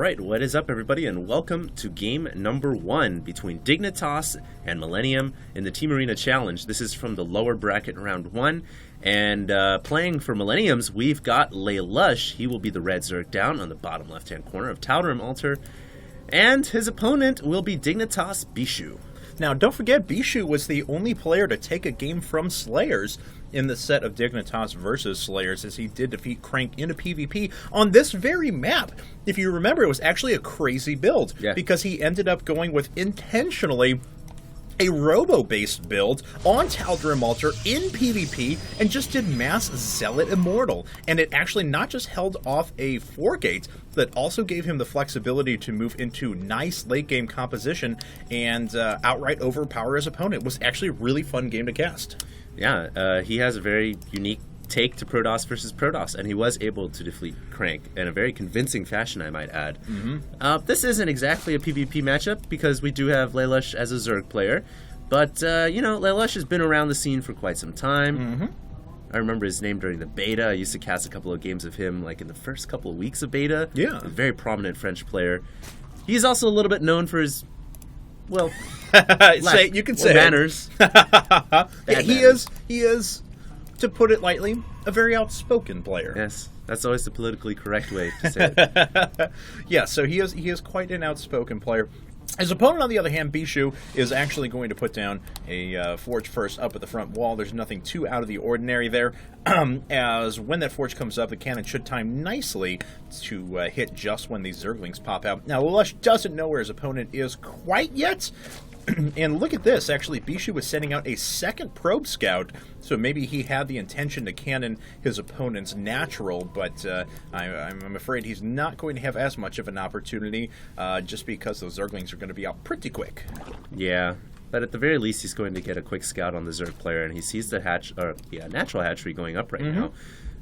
Alright, what is up everybody, and welcome to game number 1 between Dignitas and Millenium in the Team Arena Challenge. This is from the lower bracket round 1, and playing for Millenniums, we've got LR1. He will be the red Zerg down on the bottom left-hand corner of Tal'Darim altar, and his opponent will be dignitas.Bischu. Now, don't forget, Bischu was the only player to take a game from Slayers in the set of Dignitas versus Slayers, as he did defeat Crank in a PvP on this very map. If you remember, it was actually a crazy build, because he ended up going with intentionally a robo-based build on Tal'Darim altar in PvP and just did mass Zealot Immortal. And it actually not just held off a 4-gate, but also gave him the flexibility to move into nice late-game composition and outright overpower his opponent. It was actually a really fun game to cast. Yeah, he has a very unique take to Protoss versus Protoss, and he was able to defeat Crank in a very convincing fashion, I might add. This isn't exactly a PvP matchup, because we do have LaLush as a Zerg player, but, you know, LaLush has been around the scene for quite some time. I remember his name during the beta. I used to cast a couple of games of him, like, in the first couple of weeks of beta. Yeah. A very prominent French player. He's also a little bit known for his, well, you can say manners. He is, to put it lightly, a very outspoken player. Yes, that's always the politically correct way to say it. Yeah, so he is quite an outspoken player. His opponent, on the other hand, Bischu, is actually going to put down a Forge first up at the front wall. There's nothing too out of the ordinary there, as when that Forge comes up, the cannon should time nicely to hit just when these Zerglings pop out. Now, LaLush doesn't know where his opponent is quite yet, and look at this, actually, Bischu was sending out a second probe scout, so maybe he had the intention to cannon his opponent's natural, but I'm afraid he's not going to have as much of an opportunity, just because those Zerglings are going to be out pretty quick. Yeah, but at the very least, he's going to get a quick scout on the Zerg player, and he sees the natural hatchery going up right now.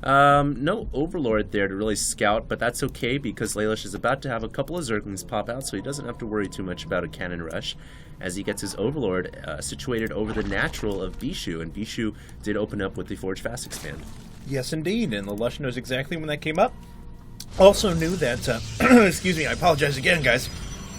No Overlord there to really scout, but that's okay, because LaLush is about to have a couple of Zerglings pop out, so he doesn't have to worry too much about a cannon rush, as he gets his Overlord situated over the natural of Bischu, and Bischu did open up with the Forge Fast Expand. Yes, indeed, and LaLush knows exactly when that came up. Also knew that, excuse me, I apologize again, guys.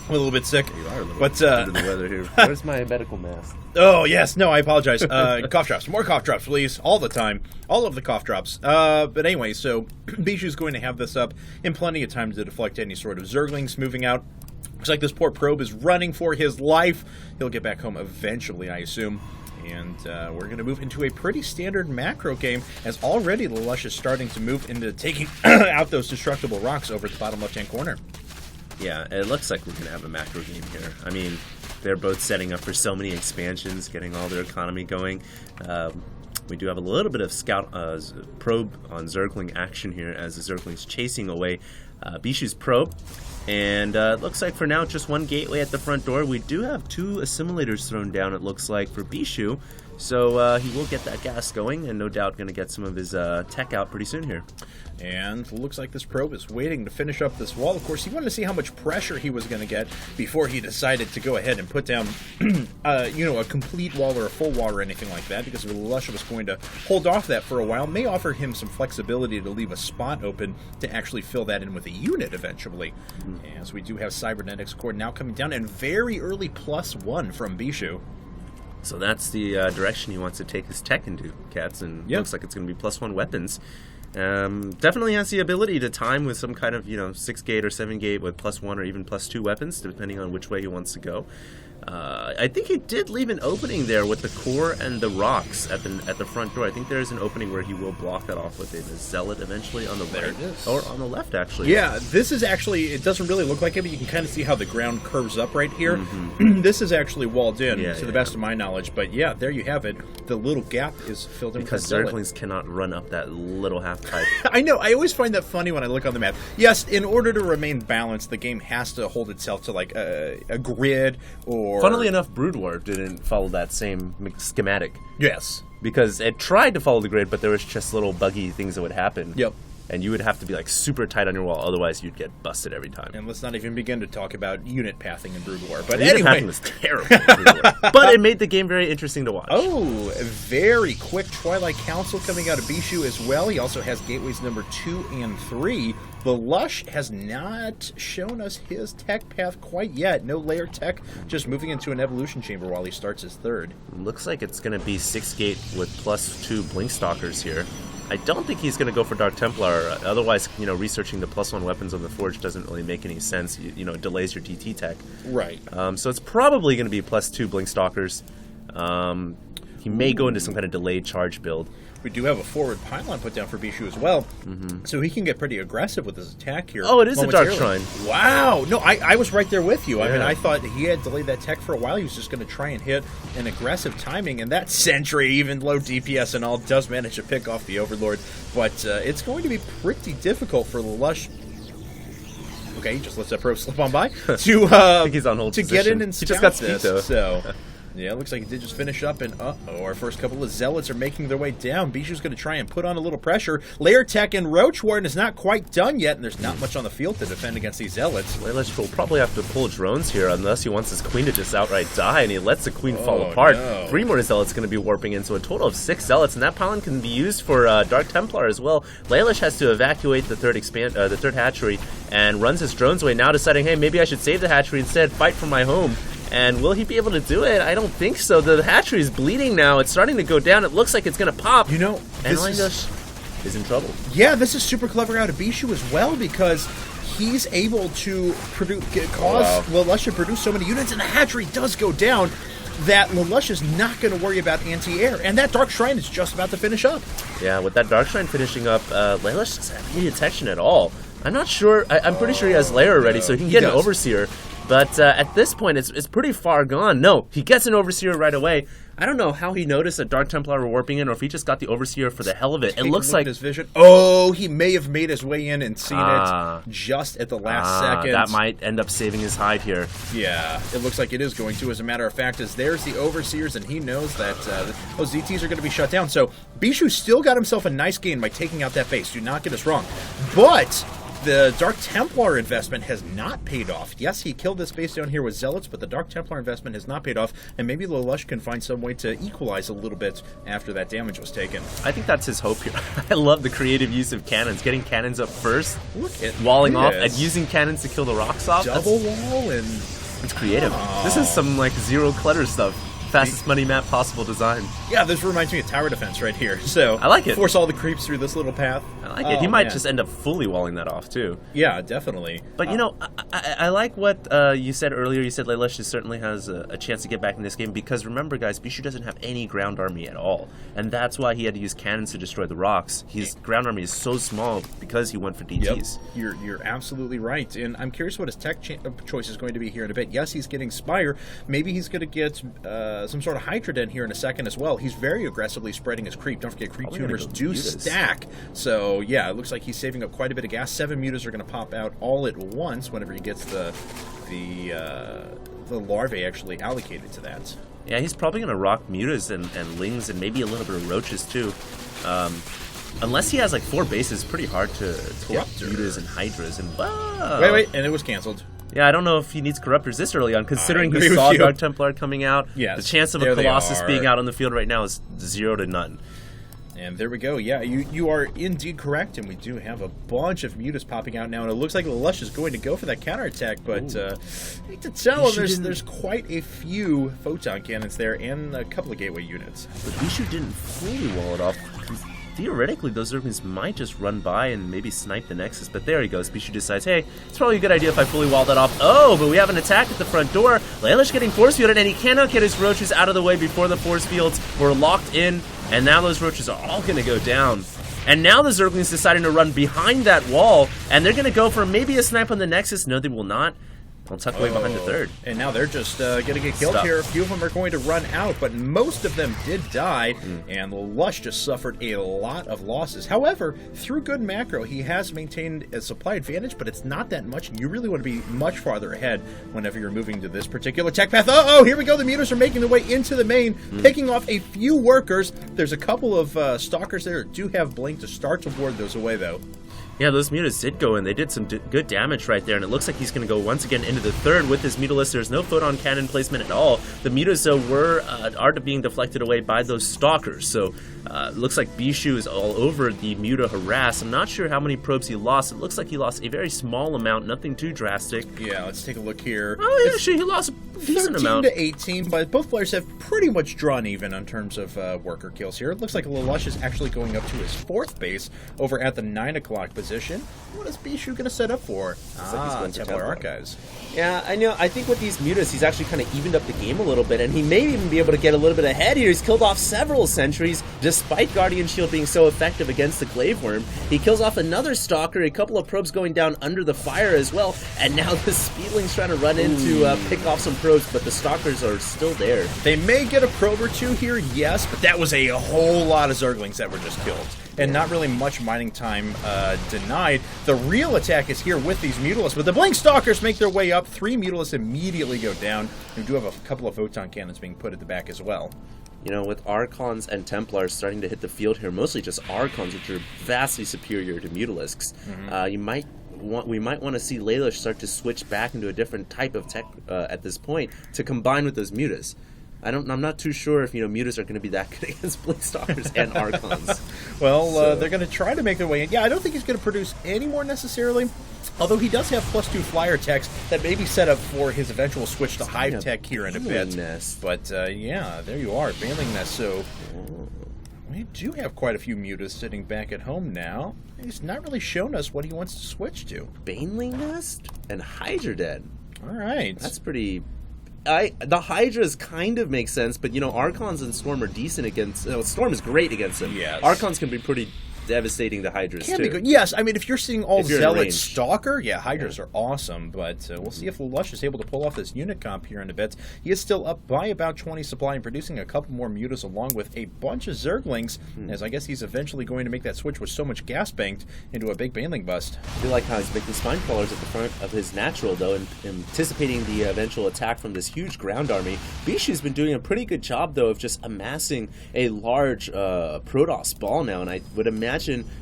I'm a little bit sick. You are a little bit under the weather here. Where's my medical mask? Oh, yes. No, I apologize. Cough drops. More cough drops, please. All the time. All of the cough drops. But anyway, so Bischu's going to have this up in plenty of time to deflect any sort of Zerglings moving out. Looks like this poor probe is running for his life. He'll get back home eventually, I assume. And we're going to move into a pretty standard macro game, as already LaLush is starting to move into taking out those destructible rocks over at the bottom left-hand corner. Yeah, it looks like we're going to have a macro game here. I mean, they're both setting up for so many expansions, getting all their economy going. We do have a little bit of scout probe on Zergling action here, as the Zergling's chasing away Bischu's probe. And it looks like for now just one gateway at the front door. We do have 2 assimilators thrown down, it looks like, for Bischu. So he will get that gas going, and no doubt going to get some of his tech out pretty soon here. And looks like this probe is waiting to finish up this wall. Of course, he wanted to see how much pressure he was going to get before he decided to go ahead and put down, you know, a complete wall or a full wall or anything like that, because LaLush was going to hold off that for a while. May offer him some flexibility to leave a spot open to actually fill that in with a unit eventually. As we do have Cybernetics Core now coming down, and very early +1 from Bischu. So that's the direction he wants to take his tech into, Cats, and looks like it's going to be +1 weapons. Definitely has the ability to time with some kind of, you know, 6-gate or 7-gate with +1 or even +2 weapons, depending on which way he wants to go. I think he did leave an opening there with the core and the rocks at the front door. I think there's an opening where he will block that off with a Zealot eventually on the right, or on the left, actually. Yeah, this is actually, it doesn't really look like it, but you can kind of see how the ground curves up right here. This is actually walled in, to the best of my knowledge, but yeah, there you have it. The little gap is filled in because Zerglings cannot run up that little half pipe. I know, I always find that funny when I look on the map. Yes, in order to remain balanced, the game has to hold itself to like a grid, or... Funnily enough, Brood War didn't follow that same schematic. Yes. Because it tried to follow the grid, but there was just little buggy things that would happen. Yep. And you would have to be like super tight on your wall, otherwise you'd get busted every time. And let's not even begin to talk about unit pathing in Brood War. But unit pathing was terrible in Brood War. But it made the game very interesting to watch. Oh, a very quick Twilight Council coming out of Bischu as well. He also has gateways number 2 and 3 The Lush has not shown us his tech path quite yet. No layer tech, just moving into an evolution chamber while he starts his third. Looks like it's going to be 6 gate with +2 blink stalkers here. I don't think he's going to go for Dark Templar. Otherwise, researching the +1 weapons on the Forge doesn't really make any sense. It delays your DT tech. Right. So it's probably going to be +2 blink stalkers. He may go into some kind of delayed charge build. We do have a forward pylon put down for Bischu as well, so he can get pretty aggressive with his attack here. Oh, it is a Dark Shrine. Wow! No, I was right there with you. Yeah. I mean, I thought he had delayed that tech for a while. He was just going to try and hit an aggressive timing, and that Sentry, even low DPS and all, does manage to pick off the Overlord. But it's going to be pretty difficult for LaLush. Okay, he just lets that probe slip on by I think he's on hold to position. get in and he just got scout this. though. So. Yeah, it looks like he did just finish up, and our first couple of Zealots are making their way down. Bischu's going to try and put on a little pressure. Layer Tech and Roach Warden is not quite done yet, and there's not much on the field to defend against these Zealots. LaLush will probably have to pull drones here unless he wants his queen to just outright die, and he lets the queen fall apart. No. 3 more Zealots going to be warping in, so a total of 6 Zealots, and that pylon can be used for Dark Templar as well. LaLush has to evacuate the third hatchery, and runs his drones away, now deciding, hey, maybe I should save the hatchery instead, fight for my home. And will he be able to do it? I don't think so. The hatchery is bleeding now. It's starting to go down. It looks like it's going to pop. And LaLush is in trouble. Yeah, this is super clever out of Bischu as well, because he's able to cause LaLush to produce so many units, and the hatchery does go down, that LaLush is not going to worry about anti-air. And that Dark Shrine is just about to finish up. Yeah, with that Dark Shrine finishing up, LaLush doesn't have any detection at all. I'm not sure. I'm pretty sure he has layer already, so he can get an Overseer. But at this point, it's pretty far gone. No, he gets an Overseer right away. I don't know how he noticed that Dark Templar were warping in, or if he just got the Overseer for the hell of it. It looks like his vision. Oh, he may have made his way in and seen it just at the last second. That might end up saving his hide here. Yeah, it looks like it is going to. As a matter of fact, as there's the Overseers, and he knows that those ZTs are going to be shut down. So Bischu still got himself a nice gain by taking out that base. Do not get us wrong, but the Dark Templar investment has not paid off. Yes, he killed this base down here with Zealots, but the Dark Templar investment has not paid off, and maybe LaLush can find some way to equalize a little bit after that damage was taken. I think that's his hope here. I love the creative use of cannons. Getting cannons up first, look at walling off, and using cannons to kill the rocks off. Double wall, and it's creative. This is some like zero clutter stuff. Fastest money map possible design. Yeah, this reminds me of tower defense right here. So I like it. Force all the creeps through this little path. I like it. He might just end up fully walling that off too. Yeah, definitely. But I like what you said earlier. You said LaLush certainly has a chance to get back in this game, because remember, guys, Bischu doesn't have any ground army at all, and that's why he had to use cannons to destroy the rocks. His ground army is so small because he went for DTs. Yep. You're absolutely right, and I'm curious what his tech choice is going to be here in a bit. Yes, he's getting Spire. Maybe he's going to get some sort of Hydra Den here in a second as well. He's very aggressively spreading his creep. Don't forget, creep tumors do stack. So yeah, it looks like he's saving up quite a bit of gas. 7 mutas are going to pop out all at once whenever he gets the larvae actually allocated to that. Yeah, he's probably going to rock mutas and lings and maybe a little bit of roaches too. Unless he has like 4 bases, pretty hard to get mutas and hydras. And wait, and it was canceled. Yeah, I don't know if he needs Corruptors this early on, considering he saw Dark Templar coming out. Yes, the chance of a Colossus being out on the field right now is 0 to none. And there we go. Yeah, you are indeed correct, and we do have a bunch of mutas popping out now, and it looks like LaLush is going to go for that counterattack, but I hate to tell him there's quite a few photon cannons there and a couple of gateway units. But Bischu didn't fully wall it off. Theoretically, those Zerglings might just run by and maybe snipe the Nexus, but there he goes. Bischu decides, hey, it's probably a good idea if I fully wall that off. Oh, but we have an attack at the front door. LaLush getting force fielded, and he cannot get his roaches out of the way before the force fields were locked in, and now those roaches are all going to go down. And now the Zerglings deciding to run behind that wall, and they're going to go for maybe a snipe on the Nexus. No, they will not. They'll tuck away behind the third. And now they're just going to get killed here. A few of them are going to run out, but most of them did die, and LaLush just suffered a lot of losses. However, through good macro, he has maintained a supply advantage, but it's not that much, and you really want to be much farther ahead whenever you're moving to this particular tech path. Oh, here we go. The mutas are making their way into the main, picking off a few workers. There's a couple of stalkers there that do have blink to start to ward those away, though. Yeah, those mutas did go in. They did some good damage right there, and it looks like he's going to go once again into the third with his Mutalist. There's no photon cannon placement at all. The mutas, though, are being deflected away by those stalkers, so Looks like Bischu is all over the Muta harass. I'm not sure how many probes he lost. It looks like he lost a very small amount, nothing too drastic. Yeah, let's take a look here. Oh, yeah, actually, he lost a decent 13 amount. to 18, but both players have pretty much drawn even in terms of worker kills here. It looks like LaLush is actually going up to his 4th base over at the 9 o'clock position. What is Bischu going to set up for? Templar Archives. Yeah, I know. I think with these Mutas, he's actually kind of evened up the game a little bit, and he may even be able to get a little bit ahead here. He's killed off several sentries, despite Guardian Shield being so effective against the Glaive Worm. He kills off another Stalker, a couple of probes going down under the fire as well, and now the Speedling's trying to run in to pick off some probes, but the Stalkers are still there. They may get a probe or two here, yes, but that was a whole lot of Zerglings that were just killed. And not really much mining time denied. The real attack is here with these Mutalisks, but the Blink Stalkers make their way up. 3 Mutalisks immediately go down. We do have a couple of Photon Cannons being put at the back as well. You know, with Archons and Templars starting to hit the field here, mostly just Archons, which are vastly superior to Mutalisks, we might want to see LaLush start to switch back into a different type of tech at this point to combine with those Mutas. I'm not too sure if, Mutas are going to be that good against Blink Stalkers and Archons. Well, they're going to try to make their way in. Yeah, I don't think he's going to produce any more necessarily, although he does have +2 flyer techs that may be set up for his eventual switch to Hive Tech here in a bit. Nest. But, yeah, there you are, Baneling Nest. So we do have quite a few Mutas sitting back at home now. He's not really shown us what he wants to switch to. Baneling Nest and Hydra Den. All right. That's pretty... the Hydras kind of make sense, but Archons and Storm are decent against. Storm is great against them. Yes. Archons can be pretty devastating to Hydras Can too. be good. Yes, I mean if you're seeing all Zealot range. Stalker, yeah, Hydras are awesome, but we'll see if LaLush is able to pull off this unit comp here in a bit. He is still up by about 20 supply and producing a couple more Mutas along with a bunch of Zerglings, as I guess he's eventually going to make that switch with so much gas banked into a big Baneling bust. I feel like how he's making spine crawlers at the front of his natural, though, and anticipating the eventual attack from this huge ground army. Bischu's been doing a pretty good job, though, of just amassing a large Protoss ball now, and I would imagine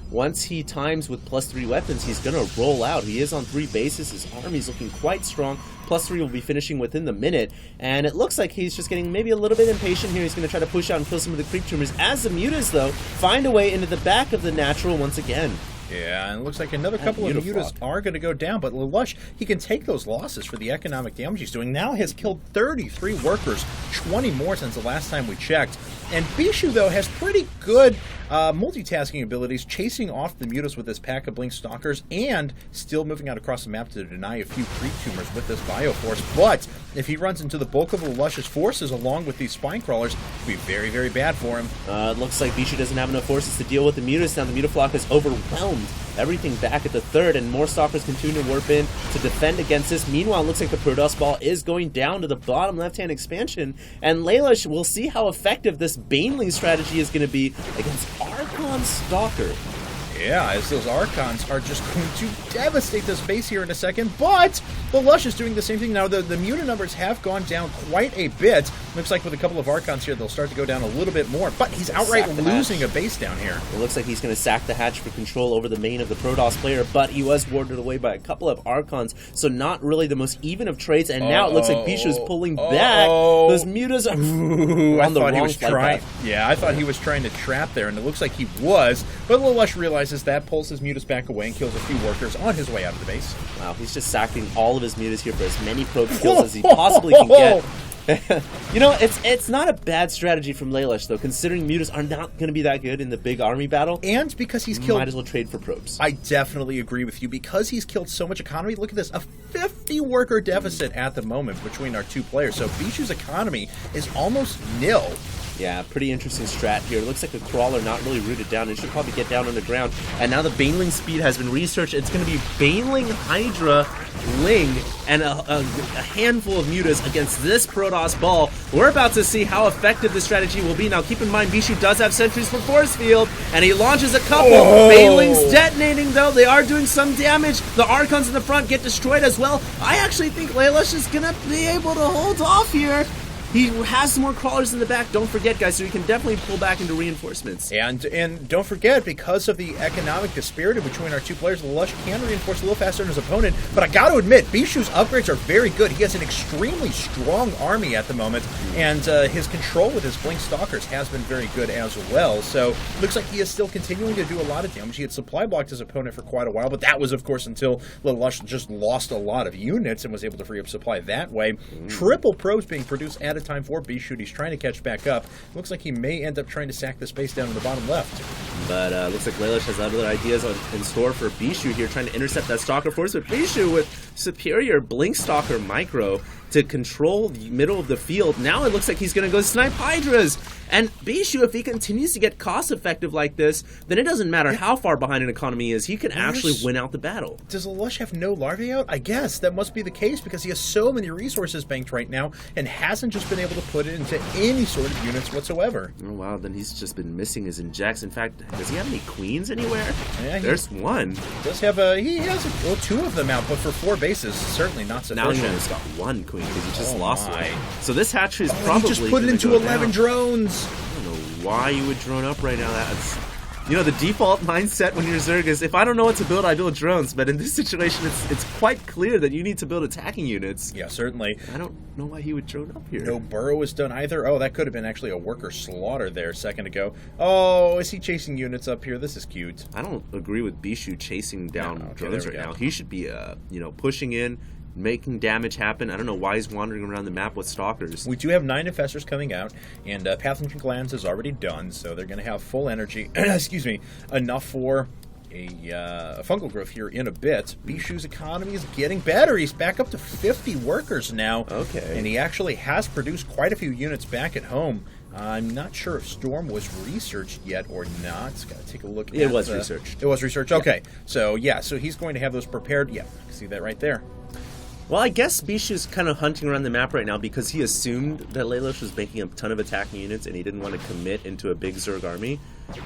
once he times with +3 weapons, he's going to roll out. He is on 3 bases. His army's looking quite strong. +3 will be finishing within the minute, and it looks like he's just getting maybe a little bit impatient here. He's going to try to push out and kill some of the creep tumors as the Mutas, though, find a way into the back of the natural once again. Yeah, and it looks like another couple of Mutas are going to go down, but LaLush, he can take those losses for the economic damage he's doing. Now has killed 33 workers, 20 more since the last time we checked. And Bischu, though, has pretty good multitasking abilities, chasing off the Mutas with this pack of Blink Stalkers, and still moving out across the map to deny a few creep tumors with this Bioforce. But if he runs into the bulk of LaLush's forces along with these Spine Crawlers, it'll be very, very bad for him. It looks like Bischu doesn't have enough forces to deal with the Mutas. Now the Mutaflock is overwhelmed. Everything back at the 3rd, and more Stalkers continue to warp in to defend against this. Meanwhile, it looks like the Protoss Ball is going down to the bottom left-hand expansion, and LaLush will see how effective this Baneling strategy is going to be against Archon Stalker. Yeah, as those Archons are just going to devastate this base here in a second, but LaLush is doing the same thing now. The Muta numbers have gone down quite a bit. Looks like with a couple of Archons here, they'll start to go down a little bit more, but he's outright losing a base down here. It looks like he's going to sack the hatch for control over the main of the Protoss player, but he was warded away by a couple of Archons, so not really the most even of trades, and now it looks like Bischu is pulling back. Those Mutas are on the wrong flight path. Yeah, I thought he was trying to trap there, and it looks like he was, but LaLush realizes that, pulls his Mutas back away, and kills a few workers on his way out of the base. Wow, he's just sacking all of his Mutas here for as many probe kills as he possibly can get. It's not a bad strategy from LaLush, though, considering Mutas are not going to be that good in the big army battle. And because he's killed... Might as well trade for probes. I definitely agree with you. Because he's killed so much economy, look at this, a 50-worker deficit at the moment between our two players. So Bischu's economy is almost nil. Yeah, pretty interesting strat here. It looks like a crawler not really rooted down. It should probably get down on the ground. And now the Baneling speed has been researched. It's going to be Baneling, Hydra, Ling, and a handful of Mutas against this Protoss ball. We're about to see how effective this strategy will be. Now, keep in mind, Bischu does have sentries for force field, and he launches a couple. Baneling's detonating, though. They are doing some damage. The Archons in the front get destroyed as well. I actually think LaLush is going to be able to hold off here. He has some more crawlers in the back, don't forget, guys, so he can definitely pull back into reinforcements. And don't forget, because of the economic disparity between our two players, LaLush can reinforce a little faster than his opponent, but I got to admit, Bischu's upgrades are very good. He has an extremely strong army at the moment, and his control with his Blink Stalkers has been very good as well, so looks like he is still continuing to do a lot of damage. He had supply blocked his opponent for quite a while, but that was, of course, until LaLush just lost a lot of units and was able to free up supply that way. Triple probes being produced at a time for Bischu. He's trying to catch back up. Looks like he may end up trying to sack the space down in the bottom left. But looks like LaLush has other ideas in store for Bischu here, trying to intercept that Stalker force. But Bischu with superior Blink Stalker micro to control the middle of the field. Now it looks like he's going to go snipe Hydras. And Bischu, if he continues to get cost-effective like this, then it doesn't matter how far behind an economy is. He can actually win out the battle. Does LaLush have no larvae out? I guess that must be the case because he has so many resources banked right now and hasn't just been able to put it into any sort of units whatsoever. Oh, wow. Then he's just been missing his injects. In fact, does he have any queens anywhere? Yeah, there's one. Does have he has two of them out, but for 4 bases, certainly not sufficient. Now he's got one queen because he just lost one. So this hatchery is he probably just put it into 11 drones. I don't know why you would drone up right now. That's, you know, the default mindset when you're Zerg is, if I don't know what to build, I build drones. But in this situation, it's quite clear that you need to build attacking units. Yeah, certainly. I don't know why he would drone up here. No burrow was done either. Oh, that could have been actually a worker slaughter there a second ago. Oh, is he chasing units up here? This is cute. I don't agree with Bischu chasing down drones right now. He should be, you know, pushing in, making damage happen. I don't know why he's wandering around the map with stalkers. We do have 9 infestors coming out, and Pathogen Glands is already done, so they're going to have full energy, excuse me, enough for a fungal growth here in a bit. Bischu's economy is getting better. He's back up to 50 workers now. Okay. And he actually has produced quite a few units back at home. I'm not sure if Storm was researched yet or not. Got to take a look at it. It was researched. It was researched? Okay. Yeah. So, yeah, so he's going to have those prepared. Yeah, you can see that right there. Well, I guess Bischu's kind of hunting around the map right now because he assumed that LaLush was making a ton of attacking units and he didn't want to commit into a big Zerg army.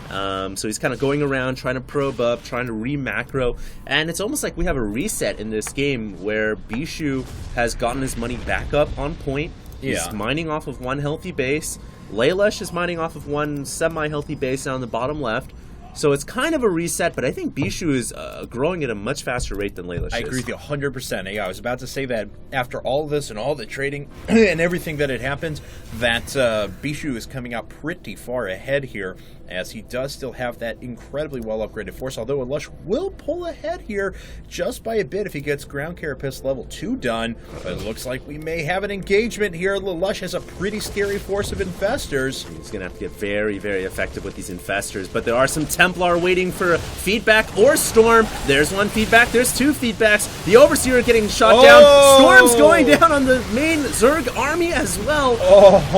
So he's kind of going around, trying to probe up, trying to re-macro, and it's almost like we have a reset in this game where Bischu has gotten his money back up on point. He's mining off of one healthy base. LaLush is mining off of one semi-healthy base down the bottom left. So it's kind of a reset, but I think Bischu is growing at a much faster rate than LaLush is. I agree with you 100%. Yeah, I was about to say that after all of this and all the trading and everything that had happened, that Bischu is coming out pretty far ahead here, as he does still have that incredibly well-upgraded force, although LaLush will pull ahead here just by a bit if he gets Ground Carapace level 2 done. But it looks like we may have an engagement here. LaLush has a pretty scary force of infestors. He's going to have to get very, very effective with these infestors, but there are some Templar waiting for feedback or Storm. There's one feedback, there's 2 feedbacks. The Overseer getting shot down. Storm's going down on the main Zerg army as well.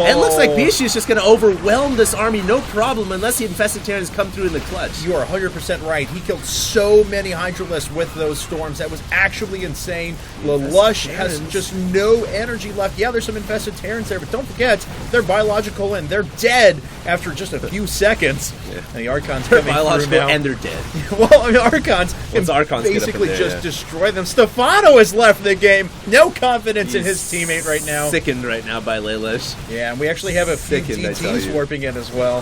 It looks like Bischu is just going to overwhelm this army, no problem, unless the Infested Terrans come through in the clutch. You are 100% right. He killed so many Hydralisks with those storms. That was actually insane. LaLush has just no energy left. Yeah, there's some Infested Terrans there, but don't forget, they're biological and they're dead after just a few seconds. Yeah. And the Archons coming biological through now. And they're dead. Well, I mean, Archons can basically just destroy them. Stefano has left the game. No confidence in his teammate right now. Sickened right now by LaLush. Yeah, and we actually have a few DTs warping in as well.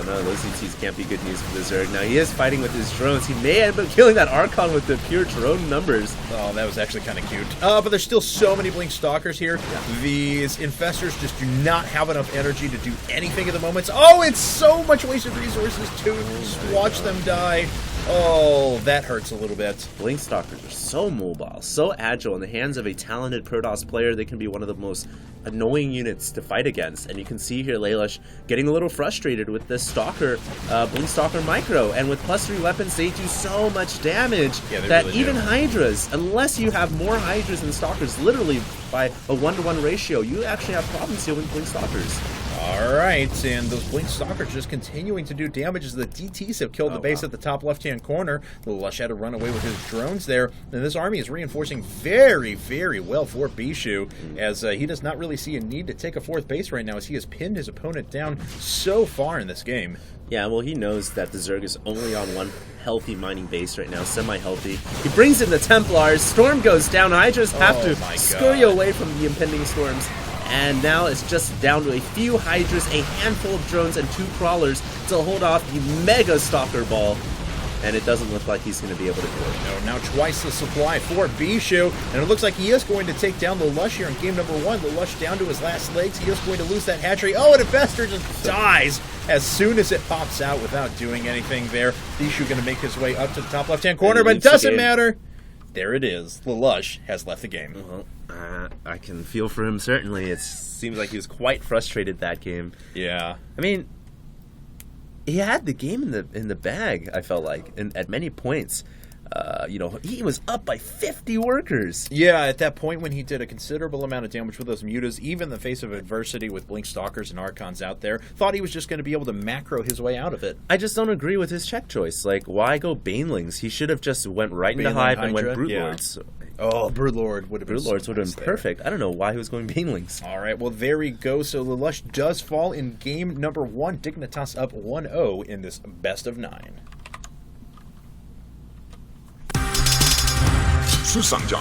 No, those DTs can't be good news for the Zerg. Now, he is fighting with his drones. He may end up killing that Archon with the pure drone numbers. Oh, that was actually kind of cute. But there's still so many Blink Stalkers here. Yeah. These Infestors just do not have enough energy to do anything at the moment. Oh, it's so much wasted resources to just watch them die. Oh, that hurts a little bit. Blink Stalkers are so mobile, so agile. In the hands of a talented Protoss player, they can be one of the most annoying units to fight against. And you can see here LaLush getting a little frustrated with this Stalker, Blink Stalker Micro. And with +3 weapons, they do so much damage that really even Hydras, unless you have more Hydras than Stalkers, literally by a 1-to-1 ratio, you actually have problems here with Blink Stalkers. Alright, and those Blink Stalkers just continuing to do damage as the DTs have killed the base at the top left-hand corner. LaLush had to run away with his drones there, and this army is reinforcing very, very well for Bischu, as he does not really see a need to take a 4th base right now, as he has pinned his opponent down so far in this game. Yeah, well, he knows that the Zerg is only on one healthy mining base right now, semi-healthy. He brings in the Templars, Storm goes down, Hydras have to scurry away from the impending storms. And now it's just down to a few Hydras, a handful of drones, and 2 crawlers to hold off the Mega Stalker Ball. And it doesn't look like he's going to be able to do it. No, now twice the supply for Bischu, and it looks like he is going to take down LaLush here in game number 1. LaLush down to his last legs. He is going to lose that hatchery. Oh, and Investor just dies as soon as it pops out without doing anything there. Bischu going to make his way up to the top left-hand corner, but it doesn't matter. There it is. LaLush has left the game. Well, I can feel for him, certainly. It seems like he was quite frustrated that game. Yeah. I mean, he had the game in the bag, I felt like, at many points. He was up by 50 workers. Yeah, at that point when he did a considerable amount of damage with those mutas, even in the face of adversity with Blink Stalkers and Archons out there, thought he was just going to be able to macro his way out of it. I just don't agree with his check choice. Like, why go Banelings? He should have just went right into Hive and went Broodlords. Oh, Broodlord would have been Broodlords would have been perfect. I don't know why he was going Banelings. All right, well, there we go. So LaLush does fall in game number 1. Dignitas up 1-0 in this best of 9. 수상전